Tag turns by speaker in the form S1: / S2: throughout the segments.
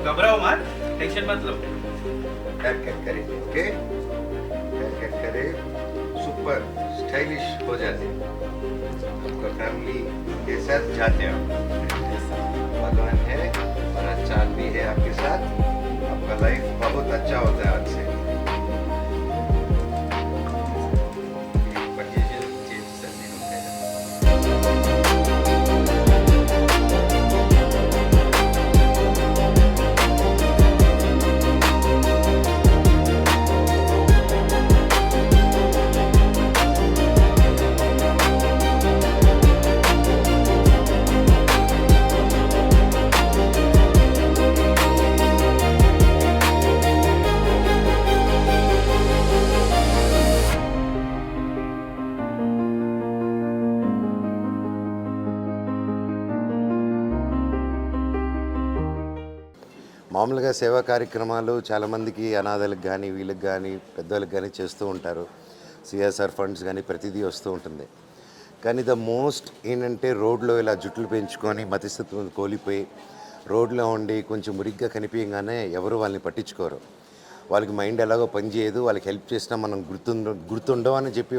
S1: घबराओ मत, टेंशन मत लो।
S2: हेयर कट करेंगे, ओके? हेयर कट करे, सुपर स्टाइलिश हो जाते, आपका फैमिली के साथ जाते हो, भगवान है और चांद भी है आपके साथ, आपका लाइफ बहुत अच्छा होता है आज से। మామూలుగా సేవా కార్యక్రమాలు చాలామందికి అనాథలకు కానీ వీళ్ళకి కానీ పెద్దవాళ్ళకి కానీ చేస్తూ ఉంటారు. సిఎస్ఆర్ ఫండ్స్ కానీ ప్రతిదీ వస్తూ ఉంటుంది. కానీ ద మోస్ట్ ఏంటంటే రోడ్లో ఇలా జుట్లు పెంచుకొని మతిస్థితి కోల్పోయి రోడ్లో ఉండి కొంచెం మురిగ్గా కనిపించగానే ఎవరు వాళ్ళని పట్టించుకోరు. వాళ్ళకి మైండ్ ఎలాగో పనిచేయదు, వాళ్ళకి హెల్ప్ చేసినా మనం గుర్తుండవు అని చెప్పి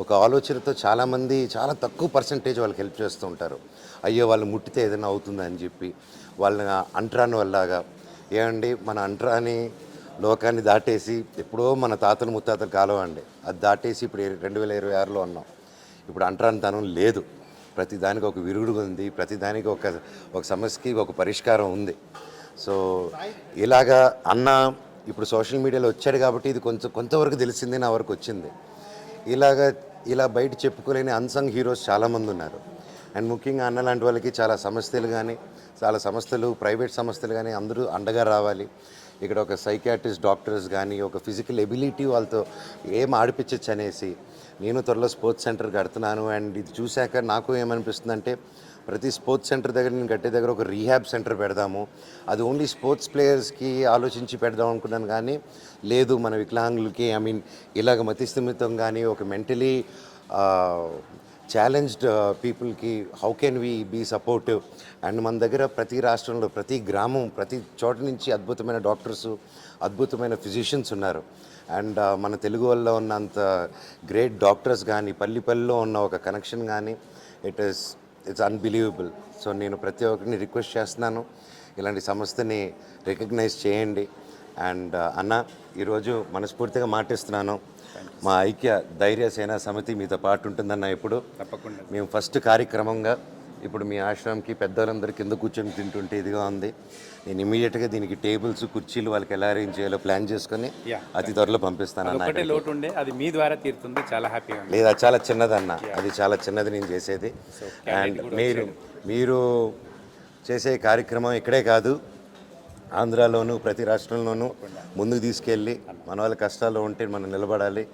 S2: ఒక ఆలోచనతో చాలామంది చాలా తక్కువ పర్సంటేజ్ వాళ్ళకి హెల్ప్ చేస్తూ ఉంటారు. అయ్యో వాళ్ళు ముట్టితే ఏదైనా అవుతుందా అని చెప్పి వాళ్ళని అంటరాని వల్లగా ఏమండి మన అంటరాని లోకాన్ని దాటేసి ఎప్పుడో మన తాతలు ముత్తాతలు కాలం అండి అది దాటేసి ఇప్పుడు 2026లో ఉన్నాం. ఇప్పుడు అంటరానితనం లేదు, ప్రతిదానికి ఒక విరుగుడు ఉంది, ప్రతిదానికి ఒక సమస్యకి ఒక పరిష్కారం ఉంది. సో ఇలాగా అన్న ఇప్పుడు సోషల్ మీడియాలో వచ్చాడు కాబట్టి ఇది కొంతవరకు తెలిసింది, నా వరకు వచ్చింది. ఇలా బయట చెప్పుకోలేని అన్సంగ్ హీరోస్ చాలామంది ఉన్నారు. అండ్ ముఖ్యంగా అన్న లాంటి వాళ్ళకి చాలా సంస్థలు ప్రైవేట్ సంస్థలు కానీ అందరూ అండగా రావాలి. ఇక్కడ ఒక సైకియాట్రిస్ట్ డాక్టర్స్ కానీ ఒక ఫిజికల్ ఎబిలిటీ వాళ్ళతో ఏం ఆడిపించచ్చు అనేసి నేను త్వరలో స్పోర్ట్స్ సెంటర్ కడుతున్నాను. అండ్ ఇది చూశాక నాకు ఏమనిపిస్తుందంటే ప్రతి స్పోర్ట్స్ సెంటర్ దగ్గర నేను కట్టే దగ్గర ఒక రీహాబ్ సెంటర్ పెడదాము. అది ఓన్లీ స్పోర్ట్స్ ప్లేయర్స్కి ఆలోచించి పెడదాం అనుకున్నాను, కానీ లేదు మన వికలాంగులకి ఇలాగ మతిస్థిమితం కానీ ఒక మెంటలీ ఛాలెంజ్డ్ పీపుల్కి how can we be supportive. And మన దగ్గర ప్రతి రాష్ట్రంలో ప్రతి గ్రామం ప్రతి చోట నుంచి అద్భుతమైన డాక్టర్సు అద్భుతమైన ఫిజిషియన్స్ ఉన్నారు. అండ్ మన తెలుగు వాళ్ళలో ఉన్నంత గ్రేట్ డాక్టర్స్ కానీ పల్లిలో ఉన్న ఒక కనెక్షన్ కానీ ఇట్స్ అన్బిలీవబుల్. సో నేను ప్రతి ఒక్కరిని రిక్వెస్ట్ చేస్తున్నాను, ఇలాంటి సంస్థని రికగ్నైజ్ చేయండి. అండ్ అన్న ఈరోజు మనస్ఫూర్తిగా మాటిస్తున్నాను, మా ఐక్య ధైర్య సేనా సమితి మీతో పాటు ఉంటుందన్న. ఇప్పుడు
S1: తప్పకుండా
S2: మేము ఫస్ట్ కార్యక్రమంగా ఇప్పుడు మీ ఆశ్రమంకి పెద్దవాళ్ళందరూ కింద కూర్చొని తింటుంటే ఇదిగా ఉంది. నేను ఇమీడియట్గా దీనికి టేబుల్స్ కుర్చీలు వాళ్ళకి ఎలా అరేంజ్ చేయాలో ప్లాన్ చేసుకొని అతి త్వరలో పంపిస్తాను అన్న.
S1: లోటు ఉండే అది మీ ద్వారా తీరుతుంది, చాలా హ్యాపీగా.
S2: లేదా చాలా చిన్నదన్న, అది చాలా చిన్నది నేను చేసేది. అండ్ మీరు చేసే కార్యక్రమం ఇక్కడే కాదు, ఆంధ్రాలోనూ ప్రతి రాష్ట్రంలోనూ ముందుకు తీసుకెళ్ళి మన వాళ్ళ కష్టాల్లో ఉంటే మనం నిలబడాలి.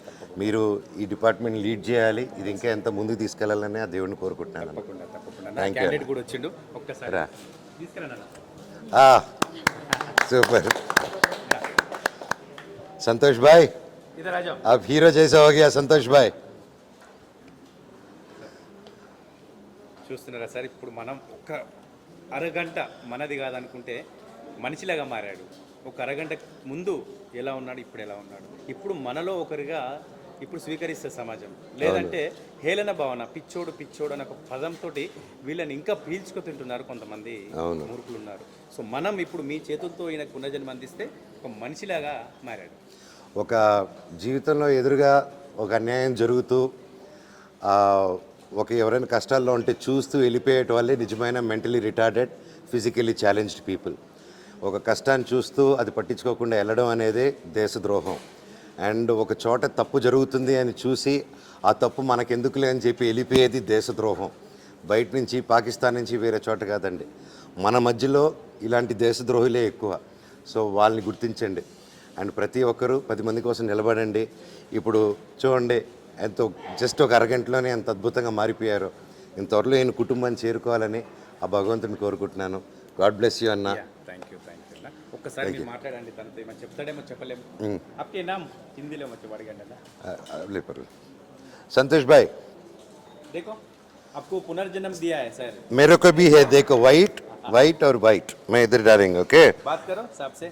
S2: మీరు ఈ డిపార్ట్మెంట్ లీడ్ చేయాలి, ఇది ఇంకా ఎంత ముందుకు తీసుకెళ్లాలని ఆ దేవుడిని కోరుకుంటున్నాను. Thank you. సూపర్ సంతోష్ భాయ్, आप हीरो जैसा हो गया సంతోష్ భాయ్.
S1: చూస్తున్నారా సార్, ఇప్పుడు మనం ఒక అరగంట మనది కాదనుకుంటే మనిషిలాగా మారాడు. ఒక అరగంట ముందు ఎలా ఉన్నాడు, ఇప్పుడు ఎలా ఉన్నాడు, ఇప్పుడు మనలో ఒకరిగా ఇప్పుడు స్వీకరిస్తే సమాజం. లేదంటే హేళన భావన, పిచ్చోడు అనే ఒక పదంతో వీళ్ళని ఇంకా పీల్చుకు తింటున్నారు కొంతమంది మూర్ఖులు ఉన్నారు. సో మనం ఇప్పుడు మీ చేతులతో ఈయన పునర్జన్మ అందిస్తే ఒక మనిషిలాగా మారాడు.
S2: ఒక జీవితంలో ఎదురుగా ఒక అన్యాయం జరుగుతూ ఎవరైనా కష్టాల్లో ఉంటే చూస్తూ వెళ్ళిపోయేట వాళ్ళే నిజమైన mentally retarded physically challenged people. ఒక కష్టాన్ని చూస్తూ అది పట్టించుకోకుండా వెళ్ళడం అనేది దేశద్రోహం. అండ్ ఒక చోట తప్పు జరుగుతుంది అని చూసి ఆ తప్పు మనకెందుకులే అని చెప్పి వెళ్ళిపోయేది దేశద్రోహం. బయట నుంచి పాకిస్తాన్ నుంచి వేరే చోట కాదండి, మన మధ్యలో ఇలాంటి దేశద్రోహులే ఎక్కువ. సో వాళ్ళని గుర్తించండి అండ్ ప్రతి ఒక్కరూ 10 మంది కోసం నిలబడండి. ఇప్పుడు చూడండి ఎంతో జస్ట్ ఒక అరగంటలోనే ఎంత అద్భుతంగా మారిపోయారో. ఇంత త్వరలో నేను కుటుంబాన్ని చేరుకోవాలని ఆ భగవంతుని కోరుకుంటున్నాను. గాడ్ బ్లెస్ యూ అన్న.
S1: ఒక్కసారి మీరు మాట్లాడండి, తనతో ఏమో చెప్తాడేమో చెప్పలేము. आपके नाम हिंदी में मत अड़गंడి
S2: అన్న. संतोष भाई
S1: देखो आपको पुनर्जन्म दिया है सर.
S2: मेरे को भी है, देखो वाइट वाइट और वाइट मैं इधर डालेंगे ओके
S1: बात करो सबसे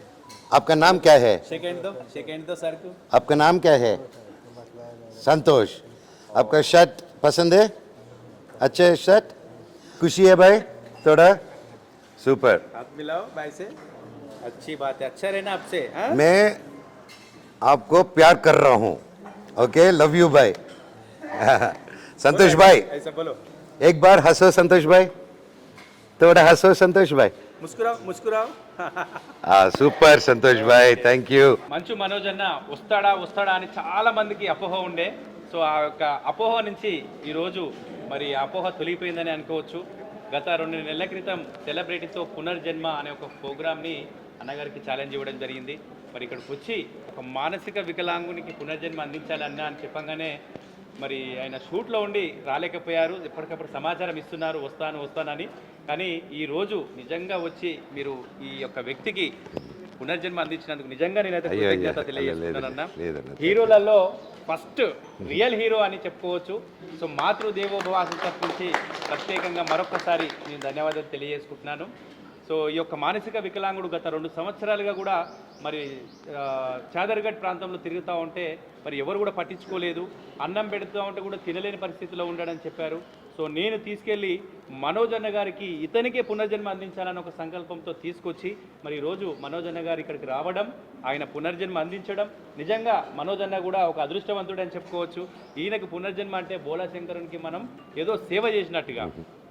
S2: आपका नाम क्या है
S1: सेकंड दो सर को
S2: आपका नाम क्या है संतोष आपका शर्ट पसंद है अच्छे शर्ट खुशी है भाई थोड़ा सुपर
S1: हाथ मिलाओ भाई से अच्छी बात है अच्छा रहना आपसे हाँ?
S2: मैं आपको प्यार कर रहा हूँ ओके लव यू भाई संतोष भाई
S1: ऐसा बोलो
S2: एक बार हंसो संतोष भाई थोड़ा हंसो संतोष भाई
S1: ముస్కురావు ముస్కురావు
S2: సూపర్ సంతోష్ భాయ్ థ్యాంక్ యూ
S1: మంచు మనోజ్ అన్న వస్తాడా అని చాలా మందికి అపోహ ఉండే సో ఆ యొక్క అపోహ నుంచి ఈరోజు మరి ఆ అపోహ తొలగిపోయిందని అనుకోవచ్చు గత 2 నెలల క్రితం సెలబ్రిటీతో పునర్జన్మ అనే ఒక ప్రోగ్రామ్ని అన్నగారికి ఛాలెంజ్ ఇవ్వడం జరిగింది మరి ఇక్కడికి వచ్చి ఒక మానసిక వికలాంగునికి పునర్జన్మ అందించాలన్న అని చెప్పంగానే మరి ఆయన షూట్లో ఉండి రాలేకపోయారు ఎప్పటికప్పుడు సమాచారం ఇస్తున్నారు వస్తానని కానీ ఈరోజు నిజంగా వచ్చి మీరు ఈ యొక్క వ్యక్తికి పునర్జన్మ అందించినందుకు నిజంగా నేనైతే కృతజ్ఞత తెలియజేస్తున్నానన్న హీరోలలో ఫస్ట్ రియల్ హీరో అని చెప్పుకోవచ్చు సో మాతృదేవోభవ తరఫు నుంచి ప్రత్యేకంగా మరొకసారి నేను ధన్యవాదాలు తెలియజేసుకుంటున్నాను సో ఈ యొక్క మానసిక వికలాంగుడు గత 2 సంవత్సరాలుగా కూడా మరి చాదర్గఢ్ ప్రాంతంలో తిరుగుతూ ఉంటే మరి ఎవరు కూడా పట్టించుకోలేదు అన్నం పెడుతూ ఉంటే కూడా తినలేని పరిస్థితిలో ఉండడని చెప్పారు సో నేను తీసుకెళ్ళి మనోజ్ అన్న గారికి ఇతనికే పునర్జన్మ అందించాలని ఒక సంకల్పంతో తీసుకొచ్చి మరి ఈరోజు మనోజ్ అన్న గారు ఇక్కడికి రావడం ఆయన పునర్జన్మ అందించడం నిజంగా మనోజ్ అన్న కూడా ఒక అదృష్టవంతుడని చెప్పుకోవచ్చు ఈయనకు పునర్జన్మ అంటే బోలాశంకరునికి మనం ఏదో సేవ చేసినట్టుగా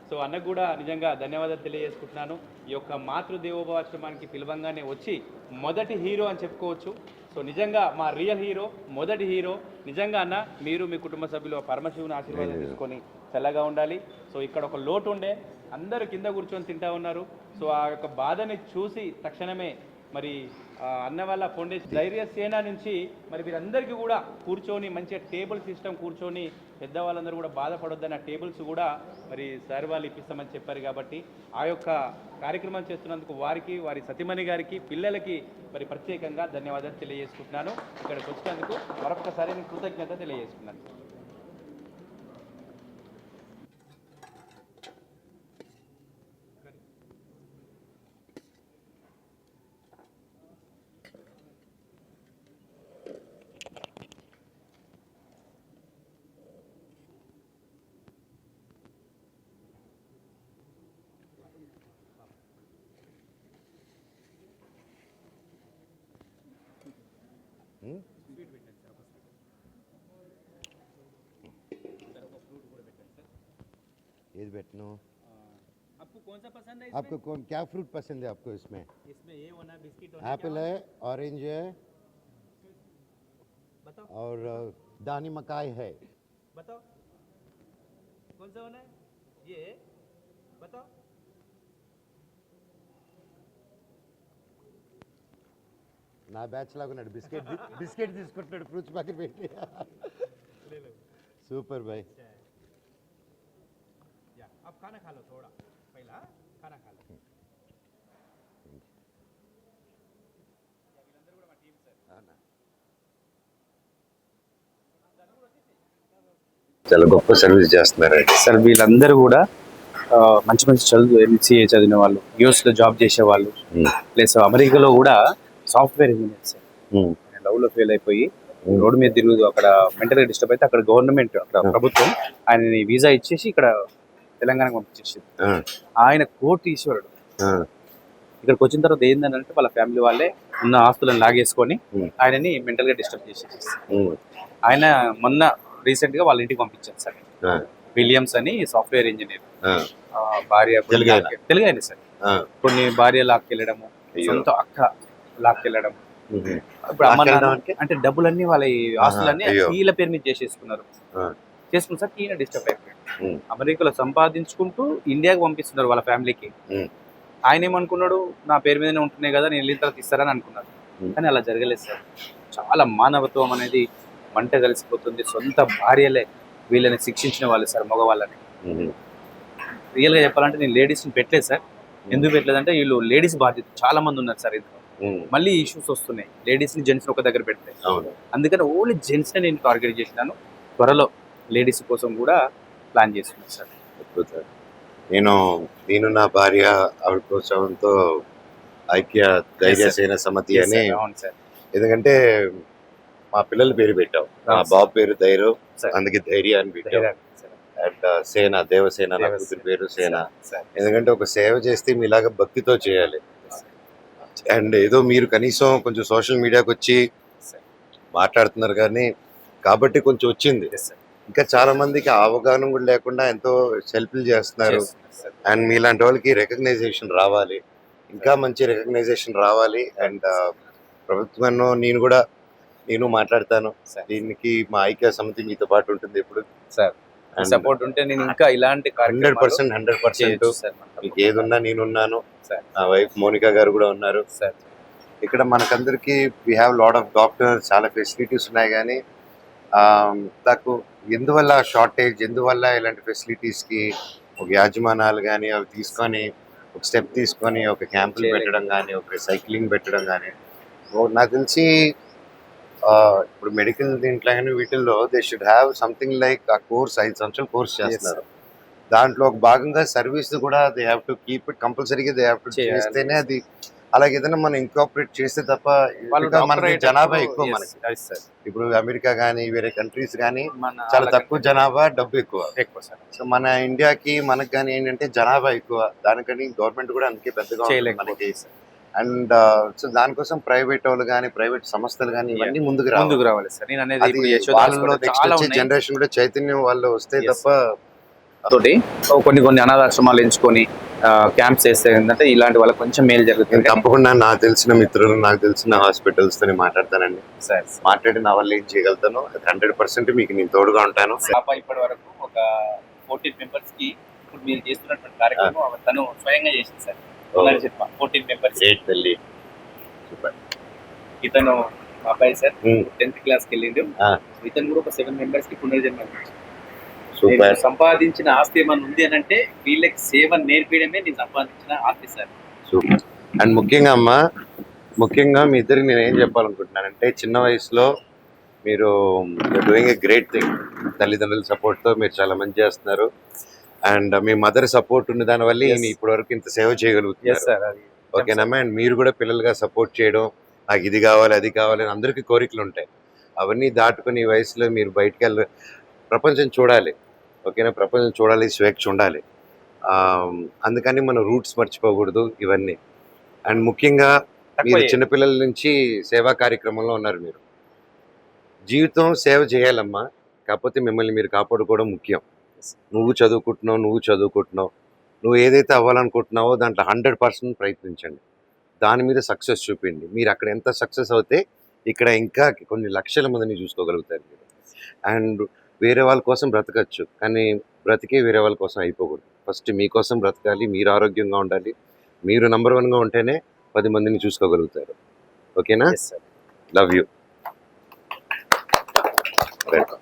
S1: సో అన్నకు కూడా నిజంగా ధన్యవాదాలు తెలియజేసుకుంటున్నాను ఈ యొక్క మాతృదేవోభవాశ్రమానికి పిలవంగానే వచ్చి మొదటి హీరో అని చెప్పుకోవచ్చు సో నిజంగా మా రియల్ హీరో మొదటి హీరో నిజంగా అన్న మీరు మీ కుటుంబ సభ్యులు పరమశివుని ఆశీర్వాదం తీసుకొని చల్లగా ఉండాలి సో ఇక్కడ ఒక లోటు ఉండే అందరూ కింద కూర్చొని తింటా ఉన్నారు సో ఆ యొక్క బాధని చూసి తక్షణమే మరి అన్న వాళ్ళ ఫౌండేషన్ ధైర్య సేన నుంచి మరి వీరందరికీ కూడా కూర్చొని మంచిగా టేబుల్ సిస్టమ్ కూర్చొని పెద్దవాళ్ళందరూ కూడా బాధపడొద్దన్న టేబుల్స్ కూడా మరి సార్ వాళ్ళు ఇప్పిస్తామని చెప్పారు కాబట్టి ఆ యొక్క కార్యక్రమం చేస్తున్నందుకు వారికి వారి సతీమణి గారికి పిల్లలకి మరి ప్రత్యేకంగా ధన్యవాదాలు తెలియజేసుకుంటున్నాను ఇక్కడికి వచ్చినందుకు మరొకసారి నేను కృతజ్ఞత తెలియజేసుకున్నాను
S2: ये बैठनो
S1: आपको कौन सा पसंद है
S2: आपको कौन क्या फ्रूट पसंद है आपको इसमें
S1: इसमें ये होना बिस्किट होना
S2: एप्पल है ऑरेंज है
S1: बताओ
S2: और दानी मकाई है
S1: बताओ कौन सा होना है ये बताओ
S2: నా బ్యాచ్ లాగా ఉన్నాడు బిస్కెట్ తీసుకుంటున్నాడు ఫ్రూట్స్ పక్కన పెట్టి సూపర్ భాయ్
S1: या अब खाना खा लो थोड़ा पहला खाना खा लो
S2: చాలా గొప్ప సర్వీస్ చేస్తున్నారండి
S3: సార్ వీళ్ళందరూ కూడా మంచి మంచి చదువు ఎంసీఏ చదివిన వాళ్ళు యూఎస్లో జాబ్ చేసే వాళ్ళు ప్లస్ అమెరికాలో కూడా సాఫ్ట్వేర్ ఇంజనీర్ సార్ లవ్లో ఫెయిల్ అయిపోయి రోడ్డు మీద తిరుగుతూ అక్కడ మెంటల్గా డిస్టర్బ్ అయితే అక్కడ గవర్నమెంట్ అక్కడ ప్రభుత్వం ఆయనని వీసా ఇచ్చేసి ఇక్కడ తెలంగాణకు పంపించేసింది ఆయన కోర్టు ఈశ్వరుడు ఇక్కడికి వచ్చిన తర్వాత ఏంటంటే వాళ్ళ ఫ్యామిలీ వాళ్ళే ఉన్న ఆస్తులను లాగేసుకొని ఆయనని మెంటల్గా డిస్టర్బ్ చేసేసి ఆయన మొన్న రీసెంట్ గా వాళ్ళ ఇంటికి పంపించారు సార్ విలియమ్స్ అని సాఫ్ట్వేర్ ఇంజనీర్ భార్య తెలుగు ఆయన సార్ కొన్ని భార్య లాక్కెళ్ళడము సొంత అక్క లాక్కెళ్ళడం ఇప్పుడు అమ్మ అంటే డబ్బులన్నీ వాళ్ళ ఆస్తులన్నీ వీళ్ళ పేరు మీద చేసుకున్నారు సార్ ఈయన డిస్టర్బ్ అయిపోయాడు అమెరికాలో సంపాదించుకుంటూ ఇండియాకి పంపిస్తున్నారు వాళ్ళ ఫ్యామిలీకి ఆయన ఏమనుకున్నాడు నా పేరు మీదనే ఉంటున్నాయి కదా నేను వెళ్ళిన తర్వాత ఇస్తారని అనుకున్నాడు కానీ అలా జరగలేదు సార్ చాలా మానవత్వం అనేది మంట కలిసిపోతుంది సొంత భార్యలే వీళ్ళని శిక్షించిన వాళ్ళు సార్ మగవాళ్ళని రియల్గా చెప్పాలంటే నేను లేడీస్ని పెట్టలేదు సార్ ఎందుకు పెట్టలేదంటే వీళ్ళు లేడీస్ బాధ్యత చాలా మంది ఉన్నారు సార్ ఇందులో మళ్ళీ ఇష్యూస్ వస్తున్నాయి లేడీస్ని జెంట్స్ని ఒక దగ్గర పెడితే అందుకని ఓన్లీ జెంట్స్ని నేను టార్గెట్ చేసినాను త్వరలో లేడీస్ కోసం కూడా ప్లాన్ చేస్తున్నాను సార్
S2: నేను నా భార్య ఆవిడ ప్రోత్సాహంతో ఐక్య ధైర్య సేన సమితి అని,
S3: అవును సార్.
S2: ఎందుకంటే మా పిల్లల పేరు పెట్టాం. మా
S3: అవును
S2: బాబు పేరు ధైర్యం,
S3: సార్.
S2: అందుకే ధైర్య అని పెట్టాం. అండ్ సేన, దేవసేన, నా కూతురి పేరు సేన. ఎందుకంటే ఒక సేవ చేస్తే మీలాగా భక్తితో చేయాలి. అండ్ ఏదో మీరు కనీసం కొంచెం సోషల్ మీడియాకి వచ్చి మాట్లాడుతున్నారు కానీ కాబట్టి కొంచెం వచ్చింది. ఇంకా చాలా మందికి ఆ అవగాహన కూడా లేకుండా ఎంతో సెల్ఫీలు చేస్తున్నారు. అండ్ మీలాంటి వాళ్ళకి రికగ్నైజేషన్ రావాలి, ఇంకా మంచి రికగ్నైజేషన్ రావాలి. అండ్ ప్రభుత్వంలో నేను మాట్లాడతాను. దీనికి మా ఐక్య సమితి మీతో పాటు ఉంటుంది ఎప్పుడు.
S3: సార్ సపోర్ట్ ఉంటే నేను ఇంకా ఇలాంటి
S2: 100% మీకు ఏది ఉన్నా నేనున్నాను. నా వైఫ్ మోనికా గారు కూడా ఉన్నారు.
S3: సార్.
S2: ఇక్కడ మనకందరికి we have lot of doctors, చాలా ఫెసిలిటీస్ ఉన్నాయి కానీ నాకు ఎందువల్ల షార్టేజ్, ఎందువల్ల ఇలాంటి ఫెసిలిటీస్కి ఒక యాజమానాలు కానీ అవి తీసుకొని ఒక స్టెప్ తీసుకొని ఒక క్యాంపులు పెట్టడం కానీ, ఒక సైక్లింగ్ పెట్టడం కానీ, నాకు తెలిసి ఇప్పుడు మెడికల్ దీంట్లో కానీ వీటిల్లో they should have something like ఆ కోర్స్ 5 సంవత్సరాలు కోర్స్ చేస్తున్నారు. దాంట్లో ఒక భాగంగా సర్వీస్ కూడా they have to keep it కంపల్సరీగా, దే హ్యావ్ టు చేస్తేనే అది. అలాగే ఏదైనా మనం ఇంకాపరేట్ చేస్తే తప్ప, మనకి జనాభా ఎక్కువ. మనకి ఇప్పుడు అమెరికా కానీ వేరే కంట్రీస్ కానీ చాలా తక్కువ జనాభా, డబ్బు ఎక్కువ. సో మన ఇండియాకి మనకి కానీ ఏంటంటే జనాభా ఎక్కువ, దానికని గవర్నమెంట్ కూడా అందుకే పెద్దగా ఉంటుంది మనకి. అండ్ సో దానికోసం ప్రైవేట్ వాళ్ళు కానీ ప్రైవేట్ సంస్థలు కానీ ఇవన్నీ ముందుకు
S3: రావాలి సార్. నేను అనేది
S2: అది వాళ్ళలో నెక్స్ట్ వచ్చే జనరేషన్ కూడా చైతన్యం వాళ్ళు వస్తే తప్ప.
S3: తోటి కొన్ని అనాథాశ్రమాలు ఎంచుకొని క్యాంప్స్ చేస్తే ఏంటంటే ఇలాంటి వాళ్ళకి కొంచెం మేలు జరుగుతుంది.
S2: తప్పకుండా నాకు తెలిసిన మిత్రులు, నాకు తెలిసిన హాస్పిటల్స్ తో మాట్లాడతానండి. మాట్లాడి నా వల్ల ఏం చేయగలుగుతాను 100% మీకు నేను తోడుగా ఉంటాను.
S3: ఇప్పటి వరకు ఒక 14 మెంబర్స్ కి ఇప్పుడు మీరు చేస్తున్నటువంటి కార్యక్రమం తను స్వయంగా చేసింది సార్. 14 మెంబర్స్. ఇతను మా అబ్బాయి సార్ 10th క్లాస్కి వెళ్ళిండు. ఇతను కూడా ఒక 7 మెంబర్స్ కి పునర్జన్మ. సంపాదించిన ఆస్తి ఏమన్నా ఉంది అని అంటే వీళ్ళకి సేవ నేర్పించడమే నేను సంపాదించిన ఆస్తి సార్.
S2: సూపర్. అండ్ ముఖ్యంగా మీ ఇద్దరికి నేను ఏం చెప్పాలనుకుంటున్నానంటే, చిన్న వయసులో మీరు డూయింగ్ ఏ గ్రేట్ థింగ్. తల్లిదండ్రుల సపోర్ట్తో మీరు చాలా మంచి చేస్తున్నారు. అండ్ మీ మదర్ సపోర్ట్ ఉన్న దానివల్ల నేను ఇప్పటి వరకు ఇంత సేవ చేయగలుగుతున్నాను. ఓకేనమ్మా. అండ్ మీరు కూడా పిల్లలుగా సపోర్ట్ చేయడం, నాకు ఇది కావాలి అది కావాలి అని అందరికీ కోరికలు ఉంటాయి. అవన్నీ దాటుకుని ఈ వయసులో మీరు బయటకు ప్రపంచం చూడాలి. ఓకేనా, ప్రపంచం చూడాలి, స్వేచ్ఛ ఉండాలి. అందుకని మన రూట్స్ మర్చిపోకూడదు ఇవన్నీ. అండ్ ముఖ్యంగా మీరు చిన్నపిల్లల నుంచి సేవా కార్యక్రమంలో ఉన్నారు. మీరు జీవితం సేవ చేయాలమ్మా, కాకపోతే మిమ్మల్ని మీరు కాపాడుకోవడం ముఖ్యం. నువ్వు చదువుకుంటున్నావు, నువ్వు ఏదైతే అవ్వాలనుకుంటున్నావో దాంట్లో 100% ప్రయత్నించండి. దాని మీద సక్సెస్ చూపించండి. మీరు అక్కడ ఎంత సక్సెస్ అవుతే ఇక్కడ ఇంకా కొన్ని లక్షల మందిని చూసుకోగలుగుతారు మీరు. అండ్ వేరే వాళ్ళ కోసం బ్రతకచ్చు, కానీ బ్రతికే వేరే వాళ్ళ కోసం అయిపోకూడదు. ఫస్ట్ మీకోసం బ్రతకాలి, మీరు ఆరోగ్యంగా ఉండాలి. మీరు నంబర్ 1గా ఉంటేనే 10 మందిని చూసుకోగలుగుతారు. ఓకేనా? Love you. వెల్కమ్.